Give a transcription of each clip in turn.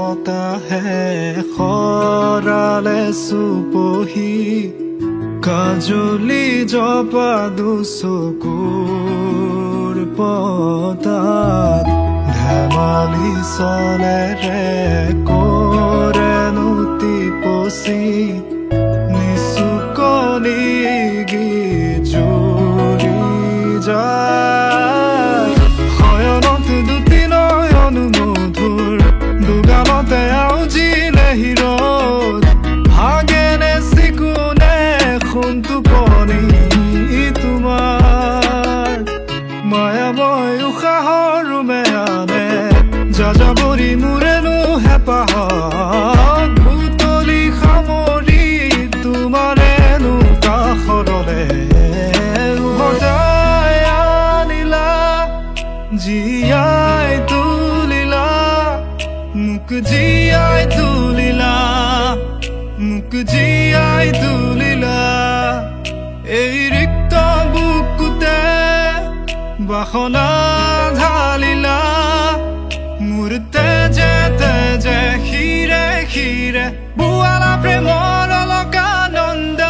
বতাহে খৰালে চুপহি কাজলি জপা দুচকুৰ পতাত ধেমালি চলেৰে কৰেনো টিপচি নিচুকনি জুৰি যায় শয়নত দুটি নয়ন মধুৰ দুগালতে আউজিলে হিৰত ভাগেনে চিকুনে সোণটো পৰি তোমাৰ মায়াময় উশাহৰ মেয়ানে যাযাবৰী মোৰেনো হেঁপাহ ভুতলি সামৰি তোমাৰেনো কাষৰলে উভতাই আনিলা জীয়াই তুলিলা মোক জীয়াই তুলিলা মোক জীয়াই তুলিলা এই ৰিক্ত বুকুতে বাসনা ঢালিলা মোৰ তেজে তেজে শিৰে শিৰে বোৱালা প্ৰেমৰ অলকানন্দ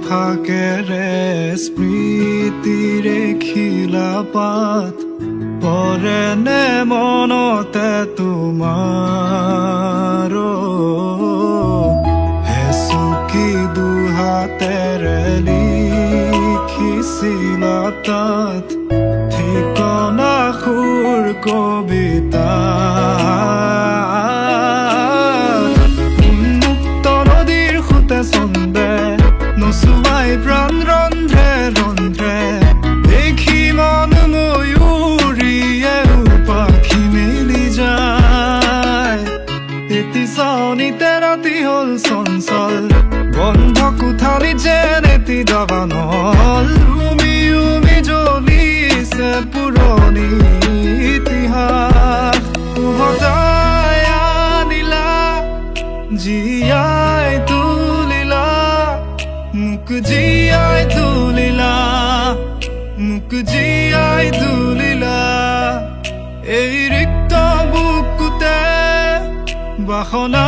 ফাকেৰে স্মৃতিৰে খিলা পাত পৰেনে মনতে তোমাৰ হেচুকি দুহাতেৰে লিখিছিলা তাত ঠিকনা সুৰ কবিতা উন্মুক্ত নদীৰ সুতে চন্দে নচুৱাই প্ৰাণ ৰন্ধ্ৰে ৰন্ধ্ৰে দেখি মন ময়ূৰীয়ে পাখি মেলি যায় এটি চাউনিতে ৰাতি হ'ল চঞ্চল বন্ধ কোঠালি যেন এটি দাবানল উমি উমি জ্বলিছে পুৰণি ইতিহাস উভতাই আনিলা জীয়াই তুলিলা মোক জীয়াই তুলিলা মোক জীয়াই তুলিলা এই ৰিক্ত বুকুতে বাসনা